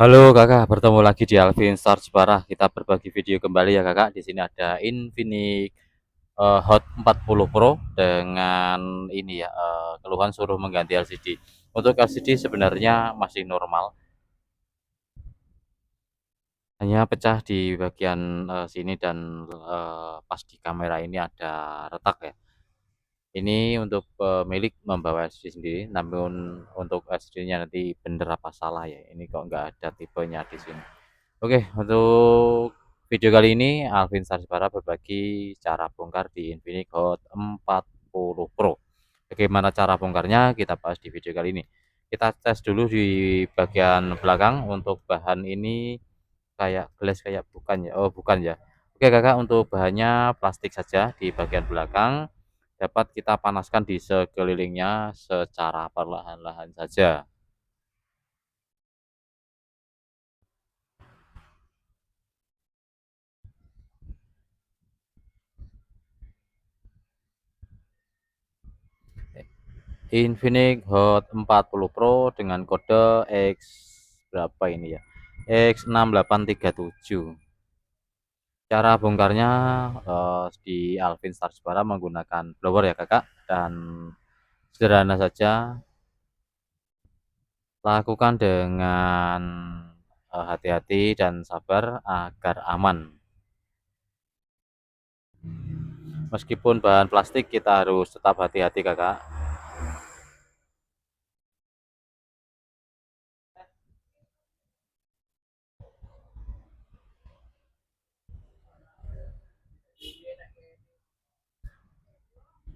Halo Kakak, bertemu lagi di Alvin Stars Barah. Kita berbagi video kembali ya Kakak. Di sini ada Infinix Hot 40 Pro dengan ini ya keluhan suruh mengganti LCD. Untuk LCD sebenarnya masih normal, hanya pecah di bagian sini dan pas di kamera ini ada retak ya. Ini untuk pemilik membawa LCD sendiri, namun untuk LCD-nya nanti bener apa salah ya. Ini kok nggak ada tipenya di sini. Oke, untuk video kali ini Alvin Sarsbara berbagi cara bongkar di Infinix Hot 40 Pro. Bagaimana cara bongkarnya kita bahas di video kali ini. Kita tes dulu di bagian belakang untuk bahan ini kayak gelas kayak bukan ya. Oh, bukan ya. Oke, Kakak, untuk bahannya plastik saja di bagian belakang. Dapat kita panaskan di sekelilingnya secara perlahan-lahan saja. Infinix Hot 40 Pro dengan kode X berapa ini ya? X6837. Cara bongkarnya di Alvin Stars Bara menggunakan blower ya Kakak, dan sederhana saja, lakukan dengan hati-hati dan sabar agar aman. Meskipun bahan plastik kita harus tetap hati-hati Kakak.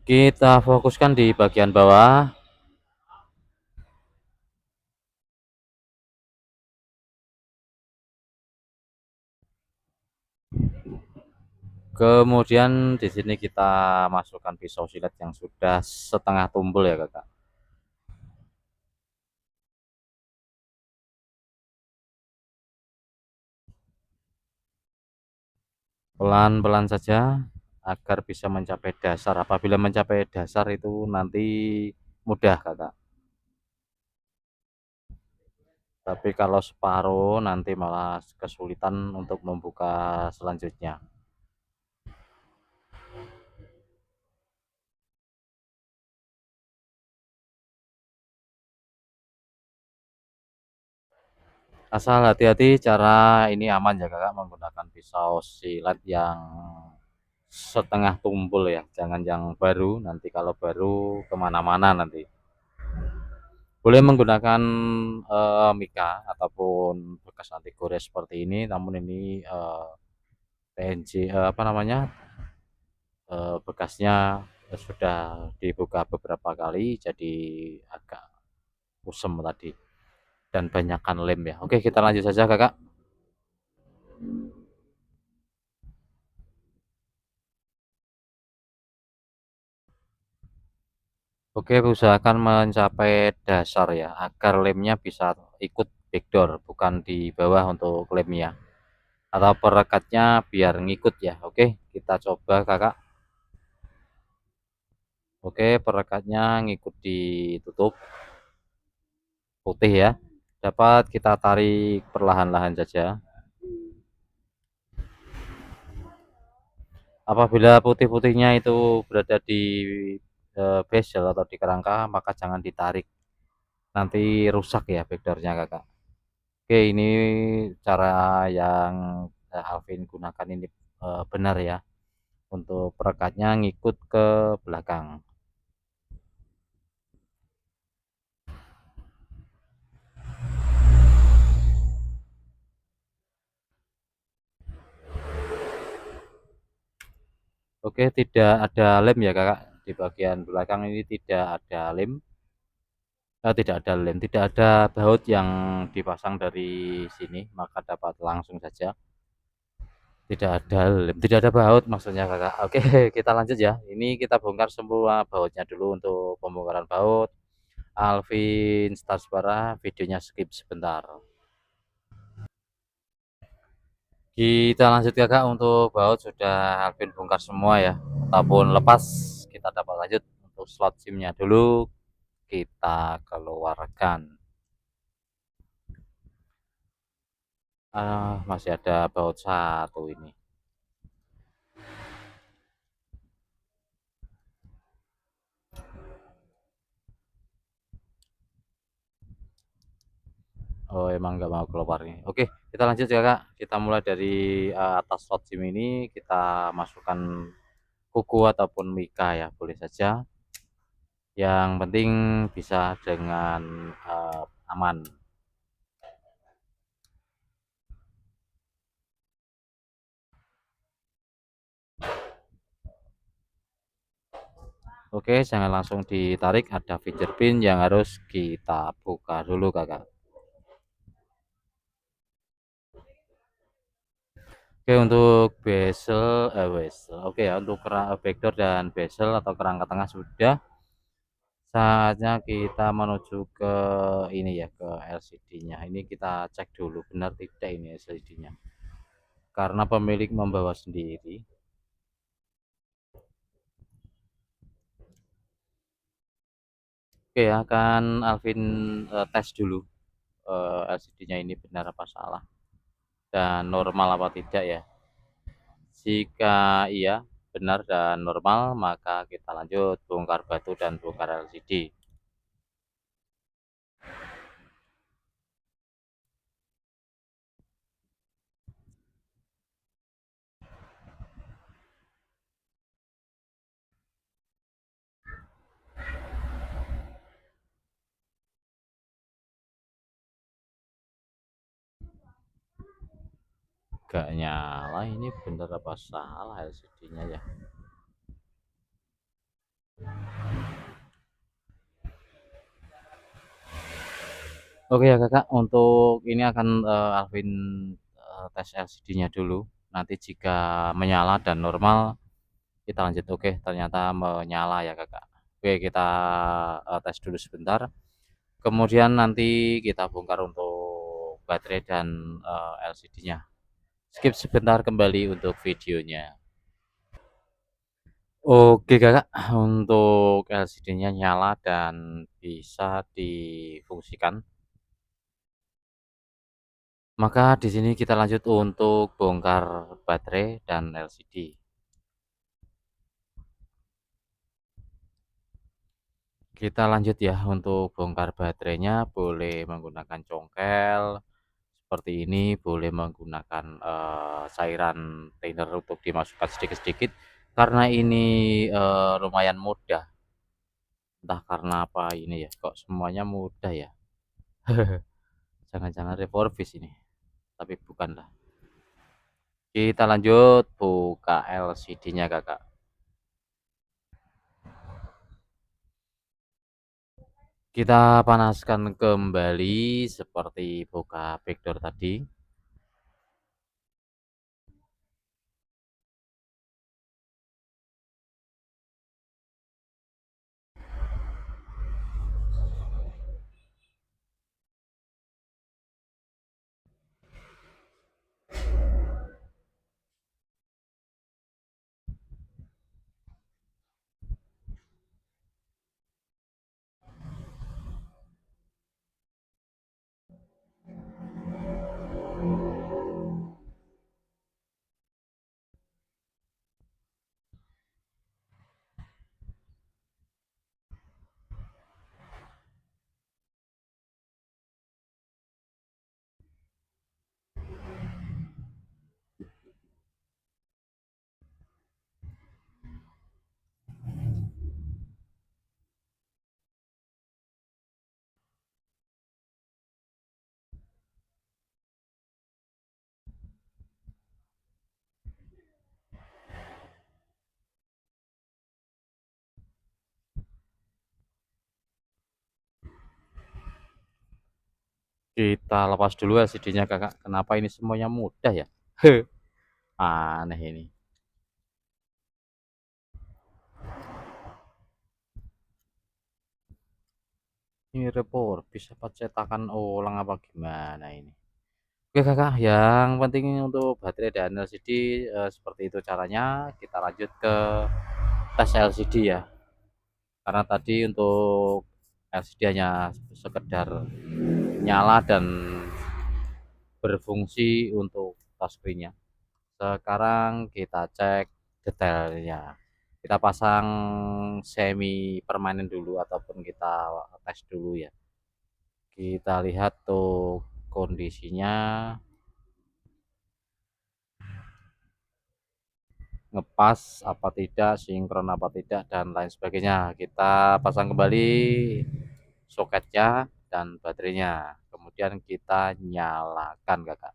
Kita fokuskan di bagian bawah. Kemudian di sini kita masukkan pisau silet yang sudah setengah tumbul ya Kakak. Pelan-pelan saja agar bisa mencapai dasar. Apabila mencapai dasar itu nanti mudah Kakak. Tapi kalau separuh nanti malah kesulitan untuk membuka selanjutnya. Asal hati-hati, cara ini aman ya Kakak, menggunakan pisau silet yang setengah tumpul ya, jangan yang baru, nanti kalau baru kemana-mana nanti. Boleh menggunakan mika ataupun bekas anti gores seperti ini, namun ini PNG apa namanya, bekasnya sudah dibuka beberapa kali jadi agak kusem tadi dan banyakkan lem ya. Oke, kita lanjut saja Kakak. Oke, usahakan mencapai dasar ya, agar lemnya bisa ikut backdoor, bukan di bawah untuk lemnya. Atau perekatnya biar ngikut ya. Oke, kita coba Kakak. Oke, perekatnya ngikut ditutup putih ya. Dapat kita tarik perlahan-lahan saja. Apabila putih-putihnya itu berada di bezel atau di kerangka, maka jangan ditarik. Nanti rusak ya backdoornya Kakak. Oke, ini cara yang Alvin gunakan ini benar ya. Untuk perekatnya ngikut ke belakang. Oke, tidak ada lem ya Kakak. Di bagian belakang ini tidak ada lem. Tidak ada lem, tidak ada baut yang dipasang dari sini, maka dapat langsung saja. Tidak ada lem, tidak ada baut maksudnya Kakak. Oke, kita lanjut ya. Ini kita bongkar semua bautnya dulu. Untuk pembongkaran baut, Alvin Starsbara videonya skip sebentar. Kita lanjut Kakak, untuk baut sudah Alvin bongkar semua ya, ataupun lepas. Kita dapat lanjut untuk slot SIM-nya dulu kita keluarkan. Masih ada baut satu ini. Oh, emang nggak mau keluar nih. Oke, kita lanjut ya, Kak. Kita mulai dari, atas slot SIM ini, kita masukkan kuku ataupun mika ya, boleh saja. Yang penting bisa dengan, aman. Oke, jangan langsung ditarik, ada fingerprint yang harus kita buka dulu, Kakak. Oke, untuk bezel, oke ya, untuk backdoor dan bezel atau kerangka tengah sudah. Saatnya kita menuju ke ini ya, ke LCD-nya. Ini kita cek dulu benar tidak ini LCD-nya. Karena pemilik membawa sendiri. Oke, akan Alvin tes dulu LCD-nya ini benar apa salah dan normal apa tidak ya. Jika iya benar dan normal, maka kita lanjut bongkar batu dan bongkar LCD. Gak nyala, ini bener apa salah LCD-nya ya. Oke ya Kakak, untuk ini akan Alvin tes LCD-nya dulu. Nanti jika menyala dan normal kita lanjut. Oke, ternyata menyala ya Kakak. Oke, kita tes dulu sebentar. Kemudian nanti kita bongkar untuk baterai dan LCD-nya. Skip sebentar, kembali untuk videonya. Oke Kakak, untuk LCD-nya nyala dan bisa difungsikan. Maka di sini kita lanjut untuk bongkar baterai dan LCD. Kita lanjut ya untuk bongkar baterainya, boleh menggunakan congkel seperti ini, boleh menggunakan cairan thinner untuk dimasukkan sedikit-sedikit. Karena ini lumayan mudah, entah karena apa ini ya, kok semuanya mudah ya. Jangan-jangan refurbish ini, tapi bukanlah. Kita lanjut buka LCD-nya Kakak. Kita panaskan kembali seperti buka backdoor tadi. Kita lepas dulu LCD-nya Kakak. Kenapa ini semuanya mudah ya? Aneh ini. Ini report bisa cetakan ulang apa gimana ini? Oke Kakak, yang penting untuk baterai dan LCD seperti itu caranya. Kita lanjut ke tes LCD ya. Karena tadi untuk LCD hanya sekedar nyala dan berfungsi untuk touchscreen-nya. Sekarang kita cek detailnya. Kita pasang semi permanen dulu ataupun kita tes dulu ya. Kita lihat tuh kondisinya ngepas apa tidak, sinkron apa tidak, dan lain sebagainya. Kita pasang kembali soketnya dan baterainya. Kemudian kita nyalakan, kakak.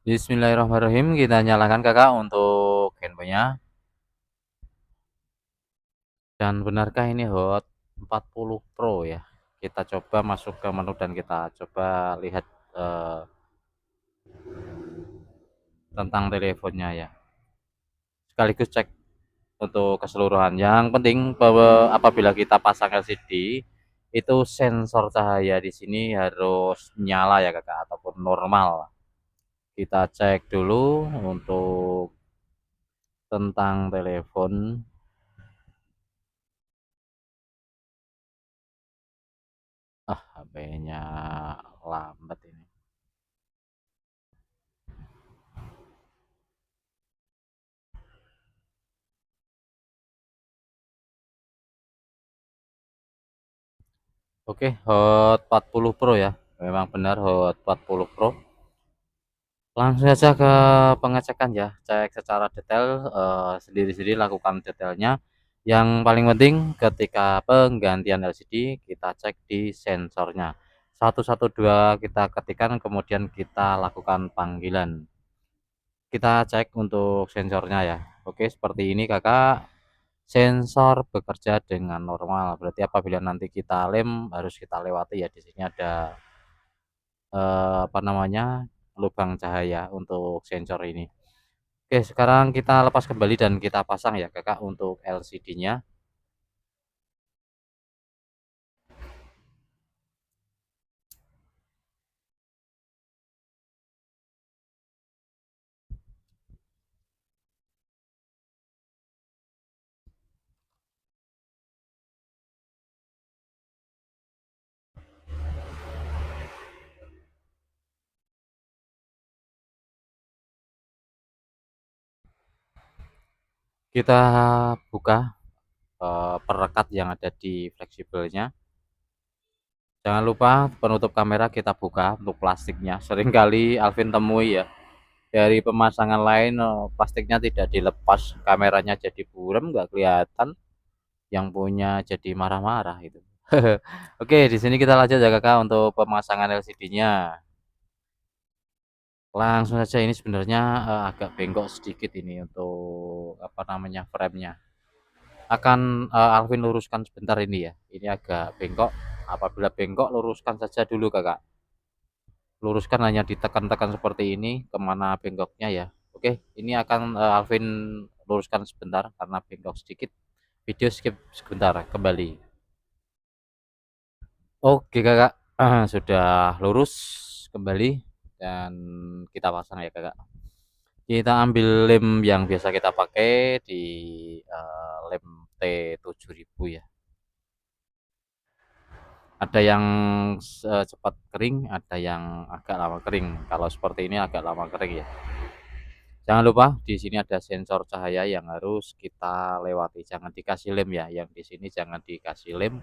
Bismillahirrahmanirrahim, kita nyalakan, kakak, untuk handphonenya. Dan benarkah ini Hot 40 Pro ya? Kita coba masuk ke menu dan kita coba lihat eh, tentang teleponnya ya. Sekaligus cek untuk keseluruhan. Yang penting bahwa apabila kita pasang LCD itu sensor cahaya di sini harus nyala ya, kakak, ataupun normal. Kita cek dulu untuk tentang telepon. HP-nya lambat ini. Oke, Hot 40 Pro ya. Memang benar Hot 40 Pro. Langsung saja ke pengecekan ya. Cek secara detail, sendiri-sendiri lakukan detailnya. Yang paling penting ketika penggantian LCD kita cek di sensornya. 112 kita ketikkan, kemudian kita lakukan panggilan. Kita cek untuk sensornya ya. Oke, seperti ini, kakak. Sensor bekerja dengan normal. Berarti apabila nanti kita lem harus kita lewati ya. Di sini ada apa namanya, lubang cahaya untuk sensor ini. Oke, sekarang kita lepas kembali dan kita pasang ya, kakak, untuk LCD-nya. Kita buka perekat yang ada di fleksibelnya. Jangan lupa penutup kamera kita buka untuk plastiknya. Seringkali Alvin temui ya, dari pemasangan lain plastiknya tidak dilepas, kameranya jadi buram nggak kelihatan, yang punya jadi marah-marah itu. Oke, di sini kita lanjut ya, kakak, untuk pemasangan LCD-nya. Langsung saja, ini sebenarnya agak bengkok sedikit ini untuk apa namanya, frame-nya. Akan Alvin luruskan sebentar ini ya. Ini agak bengkok. Apabila bengkok, luruskan saja dulu, kakak. Luruskan hanya ditekan-tekan seperti ini, kemana bengkoknya ya. Oke, ini akan Alvin luruskan sebentar karena bengkok sedikit. Video skip sebentar, kembali. Oke, kakak, sudah lurus kembali dan kita pasang ya, kakak. Kita ambil lem yang biasa kita pakai di lem T7000 ya. Ada yang cepat kering, ada yang agak lama kering. Kalau seperti ini agak lama kering ya. Jangan lupa di sini ada sensor cahaya yang harus kita lewati. Jangan dikasih lem ya. Yang di sini jangan dikasih lem.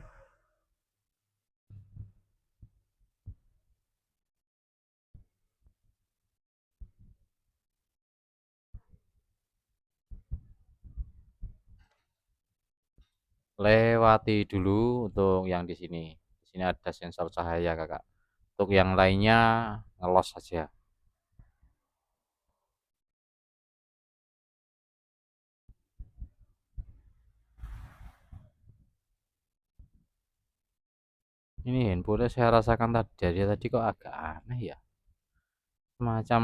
Lewati dulu untuk yang di sini. Di sini ada sensor cahaya, kakak. Untuk yang lainnya ngelos saja. Ini handphone saya rasakan tadi kok agak aneh ya. Semacam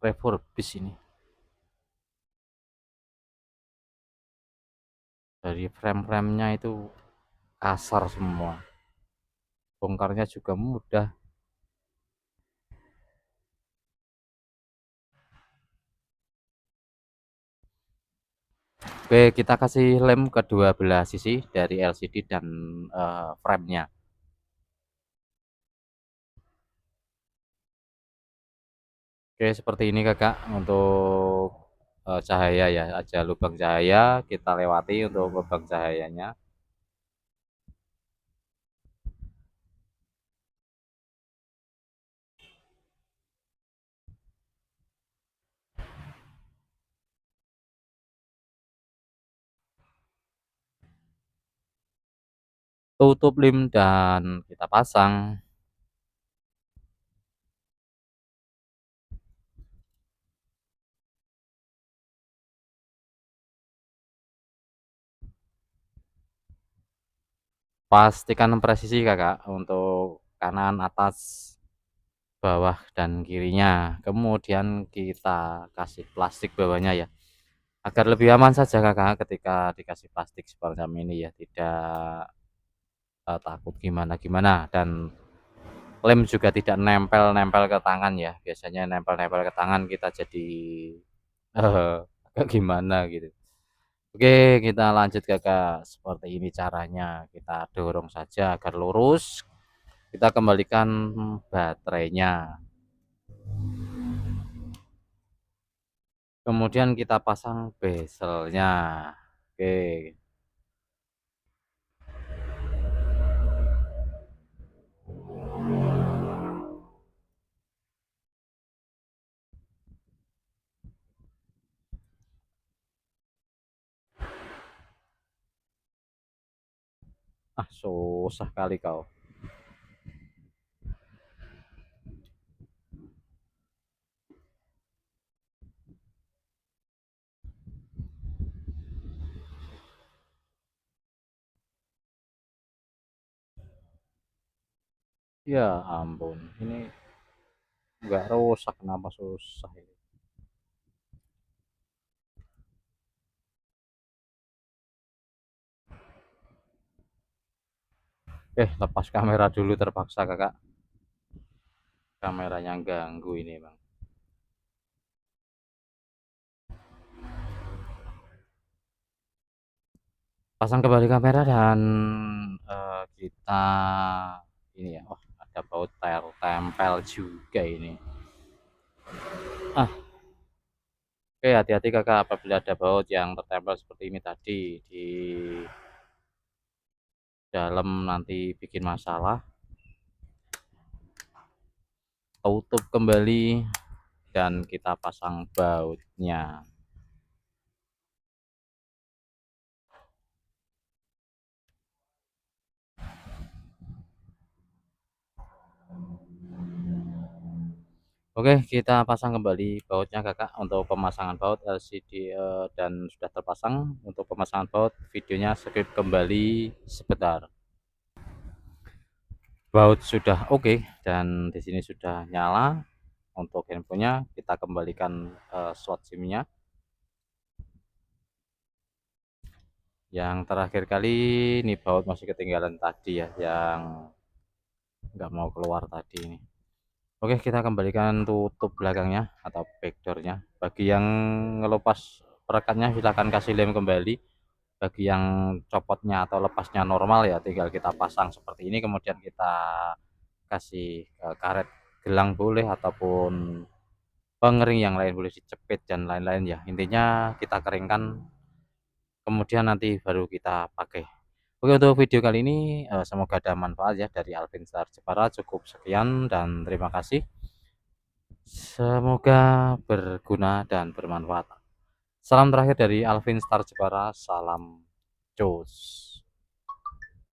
refurbis ini. Dari frame-framenya itu kasar semua. Bongkarnya juga mudah. Oke, kita kasih lem kedua belah sisi dari LCD dan frame-nya. Oke, seperti ini Kakak untuk cahaya ya, ada lubang cahaya, kita lewati untuk lubang cahayanya. Tutup lem dan kita pasang. Pastikan presisi Kakak untuk kanan, atas, bawah, dan kirinya. Kemudian kita kasih plastik bawahnya ya. Agar lebih aman saja Kakak ketika dikasih plastik semacam ini ya, tidak takut gimana-gimana, dan lem juga tidak nempel-nempel ke tangan ya. Biasanya nempel-nempel ke tangan kita jadi agak gimana gitu. Oke, kita lanjut Kakak. Seperti ini caranya, kita dorong saja agar lurus. Kita kembalikan baterainya. Kemudian kita pasang bezelnya. Oke. Ah, susah kali kau. Ya ampun, ini nggak rusak, kenapa susah ini? Lepas kamera dulu terpaksa Kakak. Kameranya ganggu ini Bang. Pasang kembali kamera dan kita ini ya. Wah, ada baut tempel juga ini. Ah, oke, hati-hati Kakak apabila ada baut yang tertempel seperti ini tadi di dalam, nanti bikin masalah. Tutup kembali dan kita pasang bautnya. Oke, kita pasang kembali bautnya Kakak. Untuk pemasangan baut LCD dan sudah terpasang. Untuk pemasangan baut videonya skip kembali sebentar. Baut sudah oke, dan di sini sudah nyala. Untuk handphonenya kita kembalikan slot SIM-nya. Yang terakhir kali ini baut masih ketinggalan tadi ya, yang nggak mau keluar tadi ini. Oke, kita kembalikan tutup belakangnya atau backdoornya. Bagi yang ngelepas perekatnya silahkan kasih lem kembali. Bagi yang copotnya atau lepasnya normal ya tinggal kita pasang seperti ini, kemudian kita kasih karet gelang boleh, ataupun pengering yang lain boleh, dicepit dan lain-lain ya. Intinya kita keringkan, kemudian nanti baru kita pakai. Oke, untuk video kali ini semoga ada manfaat ya dari Alvin Star Jepara. Cukup sekian dan terima kasih. Semoga berguna dan bermanfaat. Salam terakhir dari Alvin Star Jepara. Salam Jos.